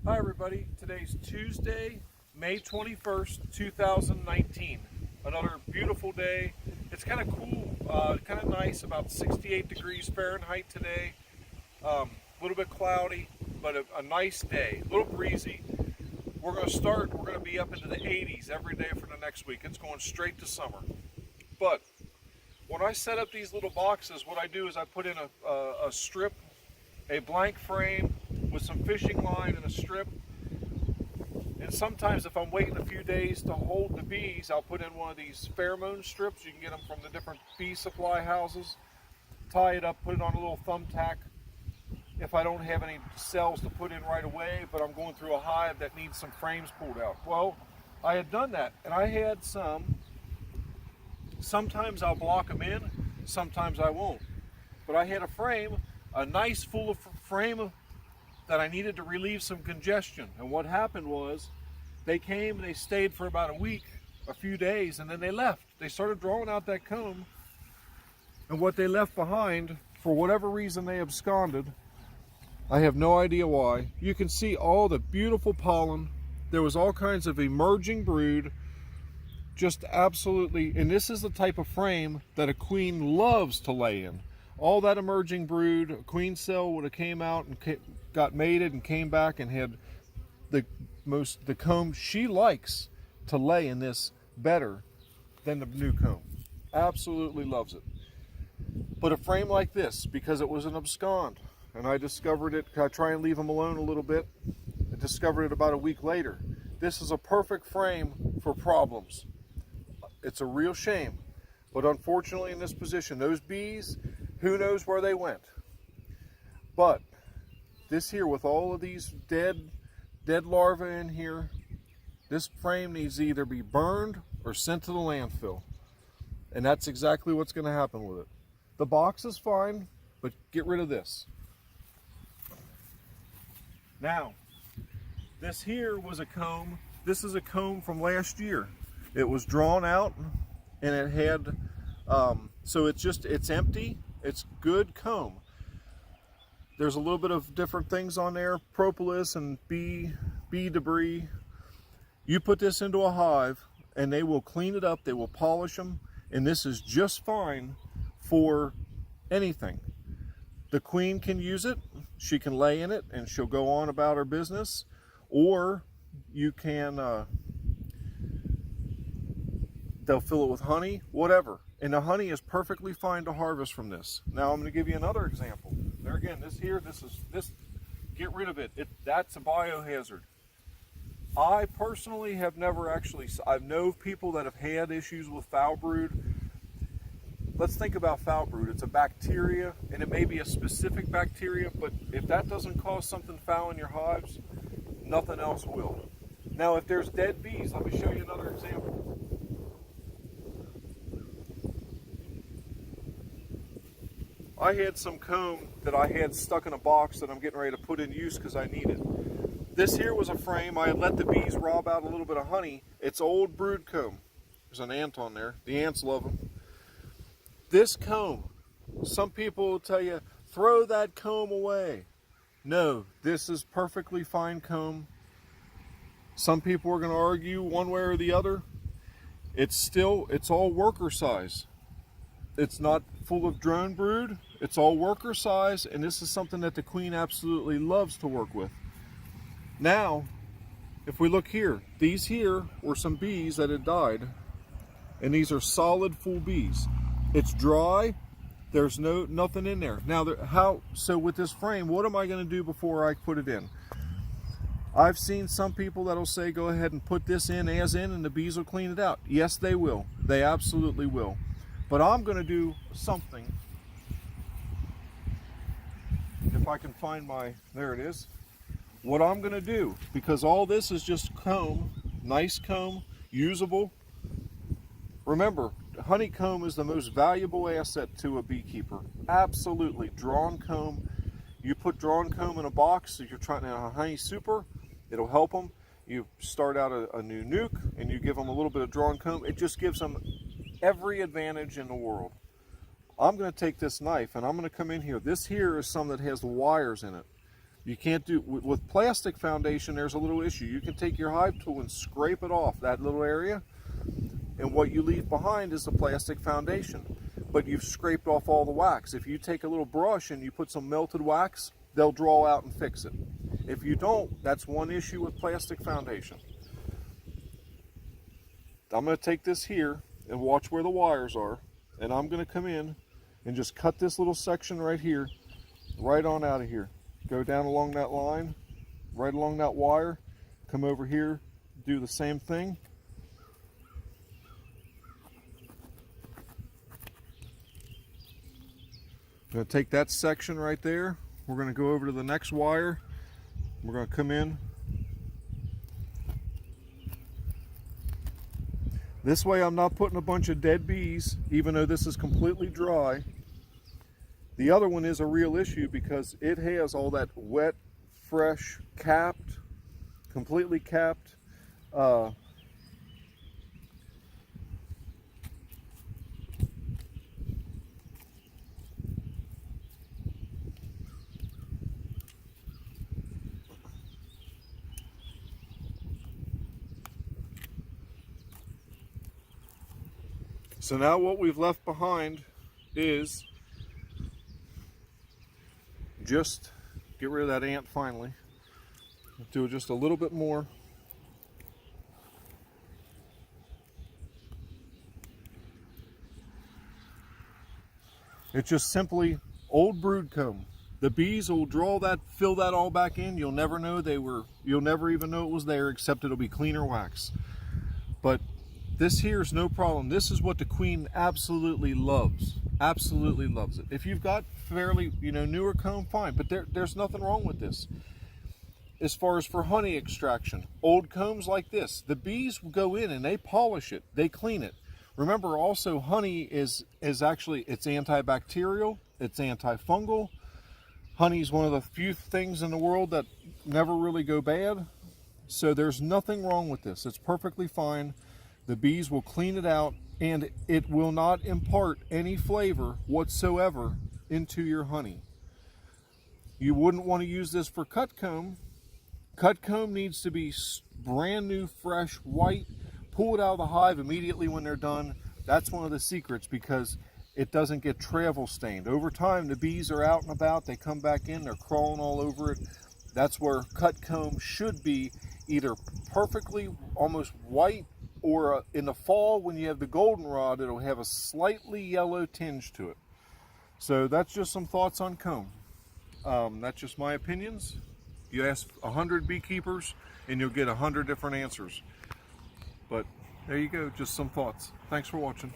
Hi everybody, today's Tuesday, May 21st, 2019. Another beautiful day. It's kind of cool, kind of nice, about 68 degrees Fahrenheit today. A little bit cloudy, but a nice day, a little breezy. We're going to be up into the 80s every day for the next week. It's going straight to summer. But when I set up these little boxes, what I do is I put in a strip, a blank frame with some fishing line and a strip. And sometimes if I'm waiting a few days to hold the bees, I'll put in one of these pheromone strips. You can get them from the different bee supply houses. Tie it up, put it on a little thumbtack. If I don't have any cells to put in right away, but I'm going through a hive that needs some frames pulled out. Well, I had done that, and I had some. Sometimes I'll block them in, sometimes I won't. But I had a frame, a nice full of frame that I needed to relieve some congestion. And what happened was, they came and they stayed for about a week, a few days, and then they left. They started drawing out that comb, and what they left behind, for whatever reason they absconded, I have no idea why. You can see all the beautiful pollen. There was all kinds of emerging brood, just absolutely, and this is the type of frame that a queen loves to lay in. All that emerging brood, a queen cell would have came out and got mated and came back and had the comb she likes to lay in this better than the new comb. Absolutely loves it. But a frame like this, because it was an abscond, and I discovered it, I try and leave them alone a little bit. I discovered it about a week later. This is a perfect frame for problems. It's a real shame. But unfortunately in this position, those bees, who knows where they went. But this here, with all of these dead larvae in here, this frame needs to either be burned or sent to the landfill. And that's exactly what's going to happen with it. The box is fine, but get rid of this. Now, this here was a comb. This is a comb from last year. It was drawn out, and it had, so it's empty. It's good comb. There's a little bit of different things on there, propolis and bee debris. You put this into a hive, and they will clean it up. They will polish them, and this is just fine for anything. The queen can use it. She can lay in it, and she'll go on about her business. Or you can, they'll fill it with honey, whatever. And the honey is perfectly fine to harvest from this. Now I'm going to give you another example. There again, this get rid of it. That's a biohazard. I personally have never actually, I know people that have had issues with foul brood. Let's think about foul brood. It's a bacteria, and it may be a specific bacteria, but if that doesn't cause something foul in your hives, nothing else will. Now, if there's dead bees, let me show you another example. I had some comb that I had stuck in a box that I'm getting ready to put in use because I need it. This here was a frame. I had let the bees rob out a little bit of honey. It's old brood comb. There's an ant on there. The ants love them. This comb, some people will tell you, throw that comb away. No, this is perfectly fine comb. Some people are going to argue one way or the other. It's all worker size. It's not full of drone brood. It's all worker size, and this is something that the queen absolutely loves to work with. Now, if we look here, these here were some bees that had died, and these are solid full bees. It's dry. There's nothing in there. Now, so with this frame, what am I going to do before I put it in? I've seen some people that'll say, go ahead and put this in as in, and the bees will clean it out. Yes, they will. They absolutely will. But I'm going to do something. If I can find there it is. What I'm going to do, because all this is just comb, nice comb, usable. Remember, honeycomb is the most valuable asset to a beekeeper. Absolutely. Drawn comb. You put drawn comb in a box, if you're trying to a honey super, it'll help them. You start out a new nuke, and you give them a little bit of drawn comb. It just gives them every advantage in the world. I'm going to take this knife and I'm going to come in here. This here is some that has wires in it. You can't do, with plastic foundation, there's a little issue. You can take your hive tool and scrape it off that little area, and what you leave behind is the plastic foundation. But you've scraped off all the wax. If you take a little brush and you put some melted wax, they'll draw out and fix it. If you don't, that's one issue with plastic foundation. I'm going to take this here and watch where the wires are, and I'm going to come in and just cut this little section right here, right on out of here. Go down along that line, right along that wire, come over here, do the same thing. I'm going to take that section right there. We're going to go over to the next wire. We're going to come in. This way I'm not putting a bunch of dead bees, even though this is completely dry. The other one is a real issue because it has all that wet, fresh, capped, completely capped so now what we've left behind is just get rid of that ant finally. Do just a little bit more. It's just simply old brood comb. The bees will draw that, fill that all back in. You'll never know you'll never even know it was there, except it'll be cleaner wax. But this here is no problem. This is what the queen absolutely loves. Absolutely loves it. If you've got fairly, newer comb, fine, but there's nothing wrong with this. As far as for honey extraction, old combs like this, the bees go in and they polish it, they clean it. Remember also, honey is actually, it's antibacterial, it's antifungal. Honey is one of the few things in the world that never really go bad. So there's nothing wrong with this. It's perfectly fine. The bees will clean it out, and it will not impart any flavor whatsoever into your honey. You wouldn't want to use this for cut comb. Cut comb needs to be brand new, fresh, white. Pull it out of the hive immediately when they're done. That's one of the secrets, because it doesn't get travel stained. Over time, the bees are out and about, they come back in, they're crawling all over it. That's where cut comb should be either perfectly almost white, or in the fall when you have the goldenrod, it'll have a slightly yellow tinge to it. So that's just some thoughts on comb. That's just my opinions. You ask 100 beekeepers and you'll get 100 different answers. But there you go, just some thoughts. Thanks for watching.